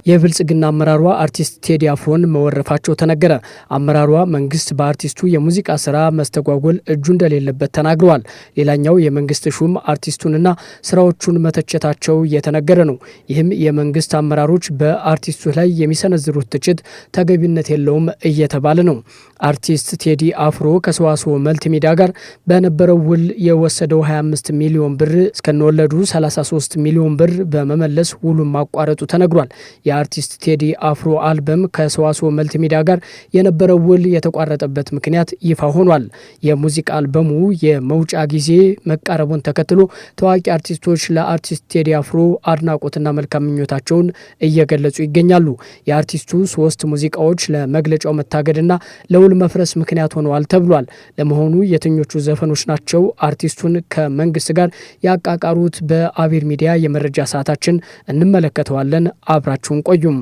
የብልጽግና አመራሯ አርቲስት ቴዲ አፍሮን መወረፋቸው ተነገረ። አመራሯ መንግስት በአርቲስቱ የሙዚቃ ስራ መስተጓጎል እጁ እንደሌለበት ተናግረዋል። ሌላኛው የመንግስት ሹም አርቲስቱንና ስራዎቹን መተቸታቸው እየተነገረ ነው። ይህም የመንግስት አመራሮች በአርቲስቱ ላይ የሚሰነዝሩት ትችት ተገቢነት የለውም እየተባለ ነው። አርቲስት ቴዲ አፍሮ ከሰዋስው መልቲሚዲያ ጋር በነበረው ውል የወሰደው 25 ሚሊዮን ብር እስከነወለዱ 33 ሚሊዮን ብር በመመለስ ውሉን ማቋረጡ ተነግሯል። የአርቲስት ቴዲ አፍሮ አልበም ከሰዋስው መልቲሚዲያ ጋር የነበረው ውል የተቋረጠበት ምክንያት ይፋ ሆኗል። የሙዚቃ አልበሙ የመውጫ ጊዜ መቃረቡን ተከትሎ ታዋቂ አርቲስቶች ለአርቲስት ቴዲ አፍሮ አድናቆትና መልካም ምኞታቸውን እየገለጹ ይገኛሉ። የአርቲስቱ 3 ሙዚቃዎች ለመግለጫው መታገድና ለውል መፍረስ ምክንያት ሆነዋል ተብሏል። ለመሆኑ የትኞቹ ዘፈኖች ናቸው አርቲስቱን ከመንግስት ጋር ያቃቃሩት? በአቢር ሚዲያ የመረጃ ሰዓታችን እንመለከተዋለን። አብራችሁን ቆዩም።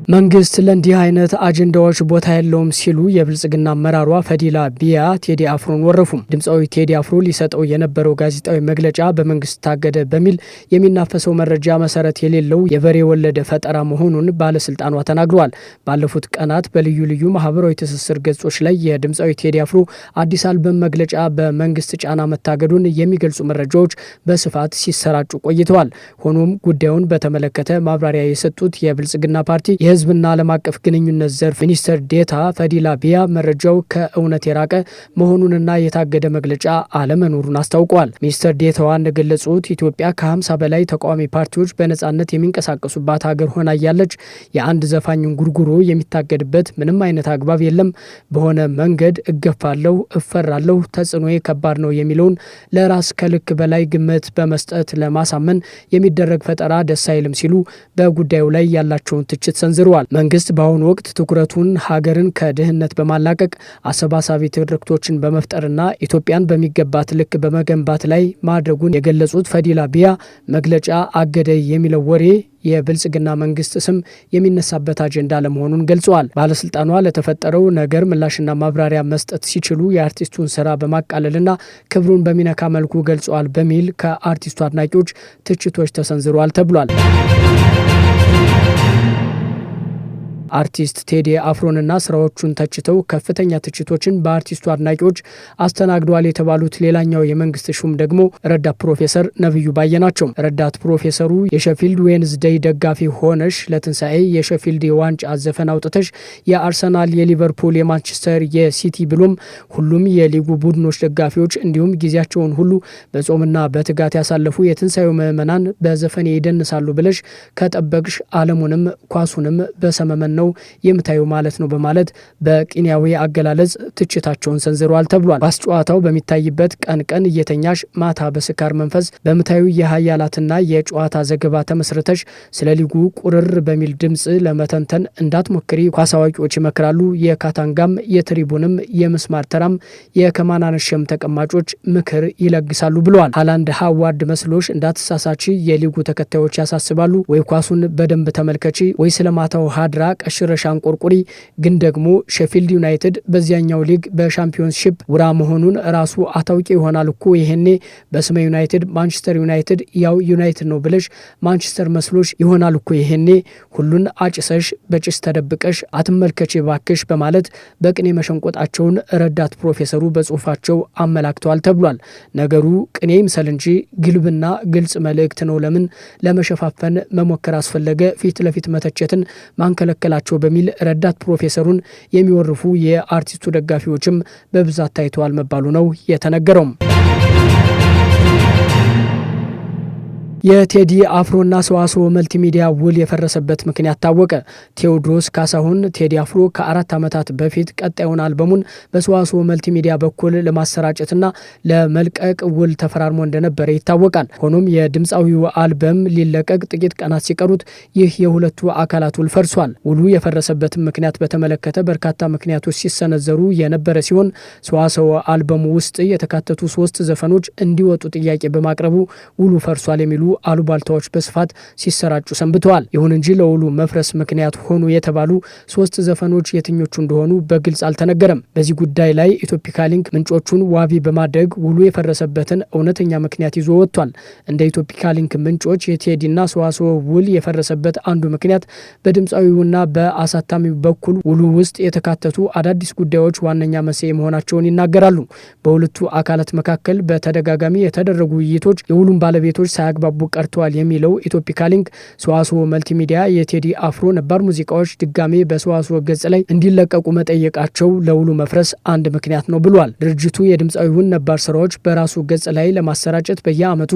መንግስት ለእንዲህ አይነት አጀንዳዎች ቦታ የለውም ሲሉ የብልጽግና አመራሯ ፈዲላ ቢያ ቴዲ አፍሮን ወረፉ። ድምፃዊ ቴዲ አፍሮ ሊሰጠው የነበረው ጋዜጣዊ መግለጫ በመንግስት ታገደ በሚል የሚናፈሰው መረጃ መሰረት የሌለው የበሬ ወለደ ፈጠራ መሆኑን ባለስልጣኗ ተናግረዋል። ባለፉት ቀናት በልዩ ልዩ ማህበራዊ ትስስር ገጾች ላይ የድምፃዊ ቴዲ አፍሮ አዲስ አልበም መግለጫ በመንግስት ጫና መታገዱን የሚገልጹ መረጃዎች በስፋት ሲሰራጩ ቆይተዋል። ሆኖም ጉዳዩን በተመለከተ ማብራሪያ የሰጡት የብልጽግና ፓርቲ የህዝብና ዓለም አቀፍ ግንኙነት ዘርፍ ሚኒስትር ዴታ ፈዲላ ቢያ መረጃው ከእውነት የራቀ መሆኑንና የታገደ መግለጫ አለመኖሩን አስታውቀዋል። ሚኒስትር ዴታዋ እንደገለጹት ኢትዮጵያ ከ50 በላይ ተቃዋሚ ፓርቲዎች በነጻነት የሚንቀሳቀሱባት ሀገር ሆና እያለች የአንድ ዘፋኝን ጉርጉሮ የሚታገድበት ምንም አይነት አግባብ የለም። በሆነ መንገድ እገፋለሁ፣ እፈራለሁ፣ ተጽዕኖዬ ከባድ ነው የሚለውን ለራስ ከልክ በላይ ግምት በመስጠት ለማሳመን የሚደረግ ፈጠራ ደስ አይልም ሲሉ በጉዳዩ ላይ ያላቸውን ትችት ሰንዝረዋል። መንግስት በአሁኑ ወቅት ትኩረቱን ሀገርን ከድህነት በማላቀቅ አሰባሳቢ ትርክቶችን በመፍጠርና ኢትዮጵያን በሚገባት ልክ በመገንባት ላይ ማድረጉን የገለጹት ፈዲላ ቢያ መግለጫ አገደ የሚለው ወሬ የብልጽግና መንግስት ስም የሚነሳበት አጀንዳ ለመሆኑን ገልጸዋል። ባለስልጣኗ ለተፈጠረው ነገር ምላሽና ማብራሪያ መስጠት ሲችሉ የአርቲስቱን ስራ በማቃለልና ክብሩን በሚነካ መልኩ ገልጸዋል በሚል ከአርቲስቱ አድናቂዎች ትችቶች ተሰንዝረዋል ተብሏል። አርቲስት ቴዲ አፍሮንና ስራዎቹን ተችተው ከፍተኛ ትችቶችን በአርቲስቱ አድናቂዎች አስተናግደዋል የተባሉት ሌላኛው የመንግስት ሹም ደግሞ ረዳት ፕሮፌሰር ነብዩ ባየ ናቸው። ረዳት ፕሮፌሰሩ የሼፊልድ ዌንዝዴይ ደጋፊ ሆነሽ ለትንሳኤ የሼፊልድ የዋንጫ ዘፈን አውጥተሽ የአርሰናል፣ የሊቨርፑል፣ የማንቸስተር፣ የሲቲ ብሎም ሁሉም የሊጉ ቡድኖች ደጋፊዎች እንዲሁም ጊዜያቸውን ሁሉ በጾምና በትጋት ያሳለፉ የትንሳኤው ምዕመናን በዘፈኔ ይደንሳሉ ብለሽ ከጠበቅሽ ዓለሙንም ኳሱንም በሰመመን ነው የምታዩ ማለት ነው በማለት በቂንያዊ አገላለጽ ትችታቸውን ሰንዝረዋል ተብሏል። ኳስ ጨዋታው በሚታይበት ቀን ቀን እየተኛሽ ማታ በስካር መንፈስ በምታዩ የሀያላትና የጨዋታ ዘገባ ተመስርተሽ ስለ ሊጉ ቁርር በሚል ድምጽ ለመተንተን እንዳትሞክሪ ኳስ አዋቂዎች ይመክራሉ። የካታንጋም የትሪቡንም የምስማር ተራም የከማናነሸም ተቀማጮች ምክር ይለግሳሉ ብለዋል። ሃላንድ ሃዋርድ መስሎሽ እንዳትሳሳች የሊጉ ተከታዮች ያሳስባሉ። ወይ ኳሱን በደንብ ተመልከቺ ወይ ስለማታው ሀድራ ቀሽረሻን ቆርቁሪ። ግን ደግሞ ሼፊልድ ዩናይትድ በዚያኛው ሊግ በሻምፒዮንሺፕ ውራ መሆኑን ራሱ አታውቂ ይሆናል እኮ ይሄኔ በስመ ዩናይትድ ማንቸስተር ዩናይትድ ያው ዩናይትድ ነው ብለሽ ማንቸስተር መስሎሽ ይሆናል እኮ ይሄኔ ሁሉን አጭሰሽ በጭስ ተደብቀሽ አትመልከች ባክሽ በማለት በቅኔ መሸንቆጣቸውን ረዳት ፕሮፌሰሩ በጽሁፋቸው አመላክተዋል ተብሏል። ነገሩ ቅኔ ይምሰል እንጂ ግልብና ግልጽ መልእክት ነው። ለምን ለመሸፋፈን መሞከር አስፈለገ? ፊት ለፊት መተቸትን ማንከለከላቸው በሚል ረዳት ፕሮፌሰሩን የሚወርፉ የአርቲስቱ ደጋፊዎችም በብዛት ታይተዋል መባሉ ነው የተነገረው። የቴዲ አፍሮና ሰዋስው መልቲሚዲያ ውል የፈረሰበት ምክንያት ታወቀ። ቴዎድሮስ ካሳሁን ቴዲ አፍሮ ከ4 ዓመታት በፊት ቀጣዩን አልበሙን በሰዋስው መልቲሚዲያ በኩል ለማሰራጨትና ለመልቀቅ ውል ተፈራርሞ እንደነበረ ይታወቃል። ሆኖም የድምፃዊው አልበም ሊለቀቅ ጥቂት ቀናት ሲቀሩት ይህ የሁለቱ አካላት ውል ፈርሷል። ውሉ የፈረሰበትን ምክንያት በተመለከተ በርካታ ምክንያቶች ሲሰነዘሩ የነበረ ሲሆን ሰዋስው አልበሙ ውስጥ የተካተቱ 3 ዘፈኖች እንዲወጡ ጥያቄ በማቅረቡ ውሉ ፈርሷል የሚሉ አሉባልታዎች በስፋት ሲሰራጩ ሰንብተዋል። ይሁን እንጂ ለውሉ መፍረስ ምክንያት ሆኑ የተባሉ 3 ዘፈኖች የትኞቹ እንደሆኑ በግልጽ አልተነገረም። በዚህ ጉዳይ ላይ ኢትዮፒካ ሊንክ ምንጮቹን ዋቢ በማድረግ ውሉ የፈረሰበትን እውነተኛ ምክንያት ይዞ ወጥቷል። እንደ ኢትዮፒካ ሊንክ ምንጮች የቴዲና ሰዋስው ውል የፈረሰበት አንዱ ምክንያት በድምፃዊውና በአሳታሚው በኩል ውሉ ውስጥ የተካተቱ አዳዲስ ጉዳዮች ዋነኛ መንስኤ መሆናቸውን ይናገራሉ። በሁለቱ አካላት መካከል በተደጋጋሚ የተደረጉ ውይይቶች የውሉን ባለቤቶች ሳያግባቡ ቀርተዋል የሚለው ኢትዮፒካ ሊንክ ሰዋስው መልቲሚዲያ የቴዲ አፍሮ ነባር ሙዚቃዎች ድጋሜ በሰዋስው ገጽ ላይ እንዲለቀቁ መጠየቃቸው ለውሉ መፍረስ አንድ ምክንያት ነው ብሏል። ድርጅቱ የድምፃዊውን ነባር ስራዎች በራሱ ገጽ ላይ ለማሰራጨት በየዓመቱ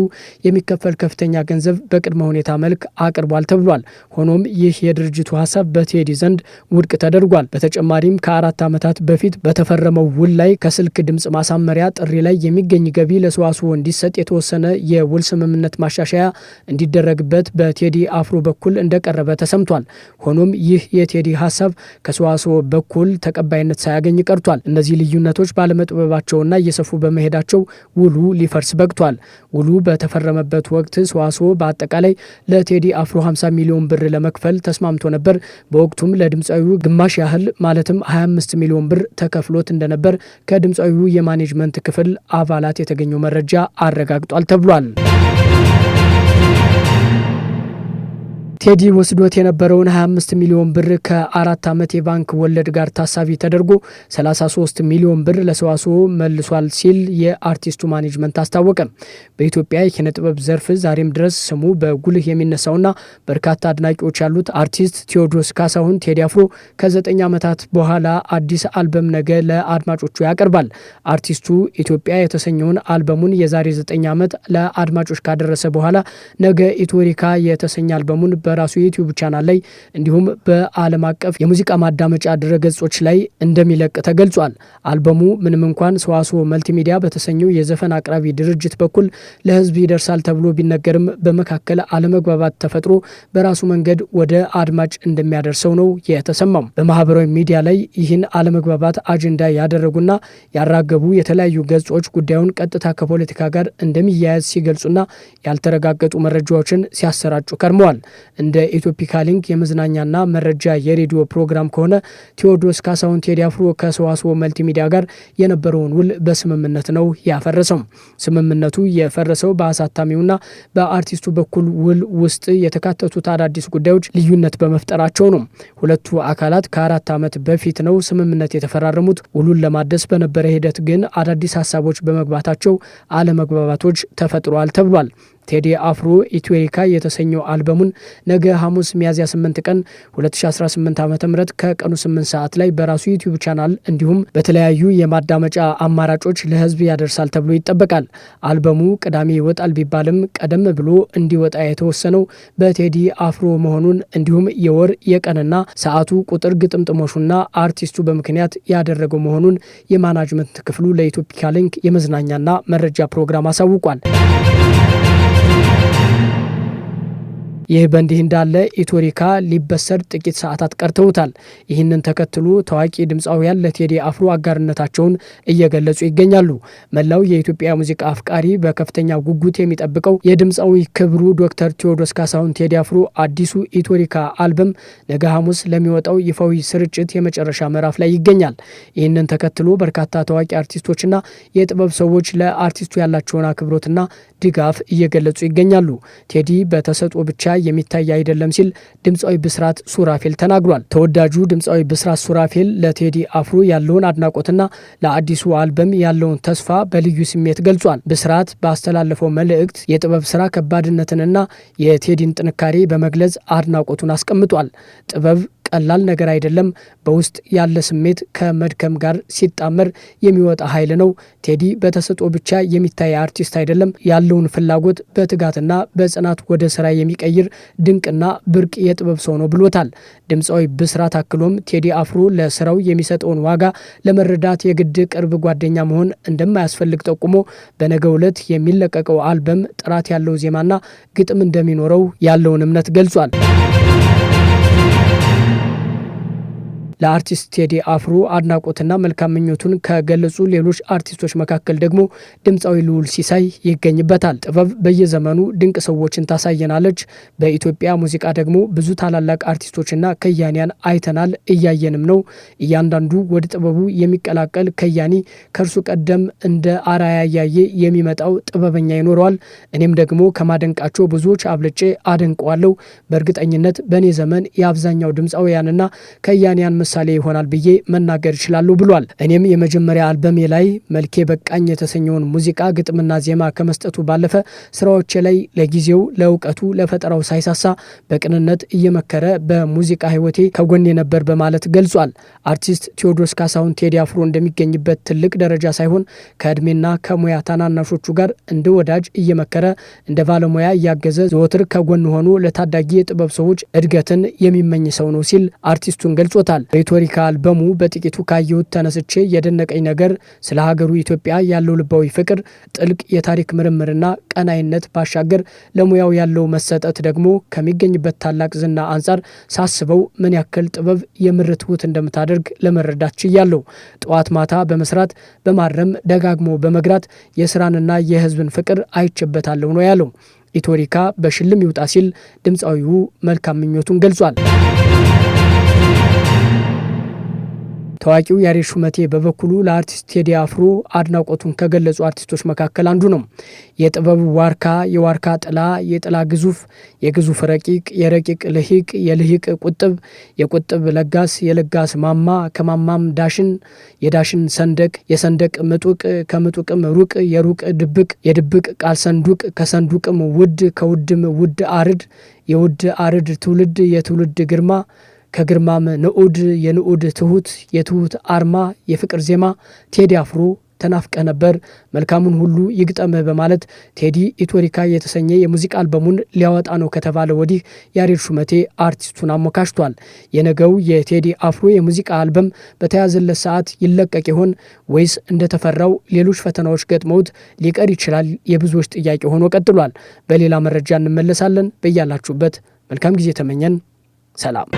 የሚከፈል ከፍተኛ ገንዘብ በቅድመ ሁኔታ መልክ አቅርቧል ተብሏል። ሆኖም ይህ የድርጅቱ ሀሳብ በቴዲ ዘንድ ውድቅ ተደርጓል። በተጨማሪም ከ4 ዓመታት በፊት በተፈረመው ውል ላይ ከስልክ ድምፅ ማሳመሪያ ጥሪ ላይ የሚገኝ ገቢ ለሰዋስው እንዲሰጥ የተወሰነ የውል ስምምነት ማሻሻያ እንዲደረግበት በቴዲ አፍሮ በኩል እንደቀረበ ተሰምቷል። ሆኖም ይህ የቴዲ ሀሳብ ከሰዋስው በኩል ተቀባይነት ሳያገኝ ቀርቷል። እነዚህ ልዩነቶች ባለመጥበባቸውና እየሰፉ በመሄዳቸው ውሉ ሊፈርስ በቅቷል። ውሉ በተፈረመበት ወቅት ሰዋስው በአጠቃላይ ለቴዲ አፍሮ 50 ሚሊዮን ብር ለመክፈል ተስማምቶ ነበር። በወቅቱም ለድምፃዊው ግማሽ ያህል ማለትም 25 ሚሊዮን ብር ተከፍሎት እንደነበር ከድምፃዊው የማኔጅመንት ክፍል አባላት የተገኘው መረጃ አረጋግጧል ተብሏል። ቴዲ ወስዶት የነበረውን 25 ሚሊዮን ብር ከ4 ዓመት የባንክ ወለድ ጋር ታሳቢ ተደርጎ 33 ሚሊዮን ብር ለሰዋስው መልሷል ሲል የአርቲስቱ ማኔጅመንት አስታወቀ። በኢትዮጵያ የኪነ ጥበብ ዘርፍ ዛሬም ድረስ ስሙ በጉልህ የሚነሳውና በርካታ አድናቂዎች ያሉት አርቲስት ቴዎድሮስ ካሳሁን ቴዲ አፍሮ ከ9 ዓመታት በኋላ አዲስ አልበም ነገ ለአድማጮቹ ያቀርባል። አርቲስቱ ኢትዮጵያ የተሰኘውን አልበሙን የዛሬ 9 ዓመት ለአድማጮች ካደረሰ በኋላ ነገ ኢትዮሪካ የተሰኘ አልበሙን በራሱ ዩቲዩብ ቻናል ላይ እንዲሁም በዓለም አቀፍ የሙዚቃ ማዳመጫ ድረገጾች ላይ እንደሚለቅ ተገልጿል። አልበሙ ምንም እንኳን ሰዋስው መልቲሚዲያ በተሰኘው የዘፈን አቅራቢ ድርጅት በኩል ለሕዝብ ይደርሳል ተብሎ ቢነገርም በመካከል አለመግባባት ተፈጥሮ በራሱ መንገድ ወደ አድማጭ እንደሚያደርሰው ነው የተሰማው። በማህበራዊ ሚዲያ ላይ ይህን አለመግባባት አጀንዳ ያደረጉና ያራገቡ የተለያዩ ገጾች ጉዳዩን ቀጥታ ከፖለቲካ ጋር እንደሚያያዝ ሲገልጹና ያልተረጋገጡ መረጃዎችን ሲያሰራጩ ከርመዋል። እንደ ኢትዮፒካ ሊንክ የመዝናኛና መረጃ የሬዲዮ ፕሮግራም ከሆነ ቴዎድሮስ ካሳሁን ቴዲ አፍሮ ከሰዋስው መልቲሚዲያ ጋር የነበረውን ውል በስምምነት ነው ያፈረሰው። ስምምነቱ የፈረሰው በአሳታሚውና በአርቲስቱ በኩል ውል ውስጥ የተካተቱት አዳዲስ ጉዳዮች ልዩነት በመፍጠራቸው ነው። ሁለቱ አካላት ከ4 ዓመት በፊት ነው ስምምነት የተፈራረሙት። ውሉን ለማደስ በነበረ ሂደት ግን አዳዲስ ሀሳቦች በመግባታቸው አለመግባባቶች ተፈጥሯል ተብሏል። ቴዲ አፍሮ ኢትዮሪካ የተሰኘው አልበሙን ነገ ሐሙስ ሚያዝያ 8 ቀን 2018 ዓ.ም ከቀኑ 8 ሰዓት ላይ በራሱ ዩቲዩብ ቻናል እንዲሁም በተለያዩ የማዳመጫ አማራጮች ለሕዝብ ያደርሳል ተብሎ ይጠበቃል። አልበሙ ቅዳሜ ይወጣል ቢባልም ቀደም ብሎ እንዲወጣ የተወሰነው በቴዲ አፍሮ መሆኑን እንዲሁም የወር የቀንና ሰዓቱ ቁጥር ግጥምጥሞሹና አርቲስቱ በምክንያት ያደረገው መሆኑን የማናጅመንት ክፍሉ ለኢትዮፒካ ሊንክ የመዝናኛና መረጃ ፕሮግራም አሳውቋል። ይህ በእንዲህ እንዳለ ኢትዮሪካ ሊበሰር ጥቂት ሰዓታት ቀርተውታል። ይህንን ተከትሎ ታዋቂ ድምፃውያን ለቴዲ አፍሮ አጋርነታቸውን እየገለጹ ይገኛሉ። መላው የኢትዮጵያ ሙዚቃ አፍቃሪ በከፍተኛ ጉጉት የሚጠብቀው የድምፃዊ ክብሩ ዶክተር ቴዎድሮስ ካሳሁን ቴዲ አፍሮ አዲሱ ኢትዮሪካ አልበም ነገ ሐሙስ ለሚወጣው ይፋዊ ስርጭት የመጨረሻ ምዕራፍ ላይ ይገኛል። ይህንን ተከትሎ በርካታ ታዋቂ አርቲስቶችና የጥበብ ሰዎች ለአርቲስቱ ያላቸውን አክብሮትና ድጋፍ እየገለጹ ይገኛሉ። ቴዲ በተሰጥኦ ብቻ የሚታይ አይደለም ሲል ድምፃዊ ብስራት ሱራፌል ተናግሯል። ተወዳጁ ድምፃዊ ብስራት ሱራፌል ለቴዲ አፍሮ ያለውን አድናቆትና ለአዲሱ አልበም ያለውን ተስፋ በልዩ ስሜት ገልጿል። ብስራት ባስተላለፈው መልእክት የጥበብ ስራ ከባድነትንና የቴዲን ጥንካሬ በመግለጽ አድናቆቱን አስቀምጧል። ጥበብ ቀላል ነገር አይደለም። በውስጥ ያለ ስሜት ከመድከም ጋር ሲጣመር የሚወጣ ኃይል ነው። ቴዲ በተሰጥኦ ብቻ የሚታይ አርቲስት አይደለም። ያለውን ፍላጎት በትጋትና በጽናት ወደ ስራ የሚቀይር ድንቅና ብርቅ የጥበብ ሰው ነው ብሎታል። ድምፃዊ ብስራት አክሎም ቴዲ አፍሮ ለስራው የሚሰጠውን ዋጋ ለመረዳት የግድ ቅርብ ጓደኛ መሆን እንደማያስፈልግ ጠቁሞ በነገው ዕለት የሚለቀቀው አልበም ጥራት ያለው ዜማና ግጥም እንደሚኖረው ያለውን እምነት ገልጿል። ለአርቲስት ቴዲ አፍሮ አድናቆትና መልካም ምኞቱን ከገለጹ ሌሎች አርቲስቶች መካከል ደግሞ ድምፃዊ ልዑል ሲሳይ ይገኝበታል። ጥበብ በየዘመኑ ድንቅ ሰዎችን ታሳየናለች። በኢትዮጵያ ሙዚቃ ደግሞ ብዙ ታላላቅ አርቲስቶችና ከያኒያን አይተናል፣ እያየንም ነው። እያንዳንዱ ወደ ጥበቡ የሚቀላቀል ከያኒ ከእርሱ ቀደም እንደ አራያ እያየ የሚመጣው ጥበበኛ ይኖረዋል። እኔም ደግሞ ከማደንቃቸው ብዙዎች አብልጬ አደንቀዋለሁ። በእርግጠኝነት በእኔ ዘመን የአብዛኛው ድምፃውያንና ከያኒያን ምሳሌ ይሆናል ብዬ መናገር ይችላለሁ ብሏል። እኔም የመጀመሪያ አልበሜ ላይ መልኬ በቃኝ የተሰኘውን ሙዚቃ ግጥምና ዜማ ከመስጠቱ ባለፈ ስራዎቼ ላይ ለጊዜው ለእውቀቱ ለፈጠራው ሳይሳሳ በቅንነት እየመከረ በሙዚቃ ህይወቴ ከጎኔ ነበር በማለት ገልጿል። አርቲስት ቴዎድሮስ ካሳሁን ቴዲ አፍሮ እንደሚገኝበት ትልቅ ደረጃ ሳይሆን ከእድሜና ከሙያ ታናናሾቹ ጋር እንደ ወዳጅ እየመከረ እንደ ባለሙያ እያገዘ ዘወትር ከጎን ሆኖ ለታዳጊ የጥበብ ሰዎች እድገትን የሚመኝ ሰው ነው ሲል አርቲስቱን ገልጾታል። ሬቶሪካ አልበሙ በጥቂቱ ካየሁት ተነስቼ የደነቀኝ ነገር ስለ ሀገሩ ኢትዮጵያ ያለው ልባዊ ፍቅር፣ ጥልቅ የታሪክ ምርምርና ቀናይነት ባሻገር ለሙያው ያለው መሰጠት ደግሞ ከሚገኝበት ታላቅ ዝና አንጻር ሳስበው ምን ያክል ጥበብ የምር ትሁት እንደምታደርግ ለመረዳት ችያለሁ። ጠዋት ማታ በመስራት በማረም ደጋግሞ በመግራት የስራንና የህዝብን ፍቅር አይቼበታለሁ ነው ያለው። ኢቶሪካ በሽልም ይውጣ ሲል ድምፃዊው መልካም ምኞቱን ገልጿል። ታዋቂው ያሬድ ሹመቴ በበኩሉ ለአርቲስት ቴዲ አፍሮ አድናቆቱን ከገለጹ አርቲስቶች መካከል አንዱ ነው። የጥበብ ዋርካ፣ የዋርካ ጥላ፣ የጥላ ግዙፍ፣ የግዙፍ ረቂቅ፣ የረቂቅ ልሂቅ፣ የልሂቅ ቁጥብ፣ የቁጥብ ለጋስ፣ የለጋስ ማማ፣ ከማማም ዳሽን፣ የዳሽን ሰንደቅ፣ የሰንደቅ ምጡቅ፣ ከምጡቅም ሩቅ፣ የሩቅ ድብቅ፣ የድብቅ ቃል ሰንዱቅ፣ ከሰንዱቅም ውድ፣ ከውድም ውድ አርድ፣ የውድ አርድ ትውልድ፣ የትውልድ ግርማ፣ ከግርማም ንዑድ፣ የንዑድ ትሁት፣ የትሁት አርማ፣ የፍቅር ዜማ፣ ቴዲ አፍሮ ተናፍቀ ነበር፣ መልካሙን ሁሉ ይግጠምህ በማለት ቴዲ ኢቶሪካ የተሰኘ የሙዚቃ አልበሙን ሊያወጣ ነው ከተባለ ወዲህ ያሬድ ሹመቴ አርቲስቱን አሞካሽቷል። የነገው የቴዲ አፍሮ የሙዚቃ አልበም በተያዘለት ሰዓት ይለቀቅ ይሆን ወይስ እንደተፈራው ሌሎች ፈተናዎች ገጥመውት ሊቀር ይችላል? የብዙዎች ጥያቄ ሆኖ ቀጥሏል። በሌላ መረጃ እንመለሳለን። በያላችሁበት መልካም ጊዜ ተመኘን። ሰላም።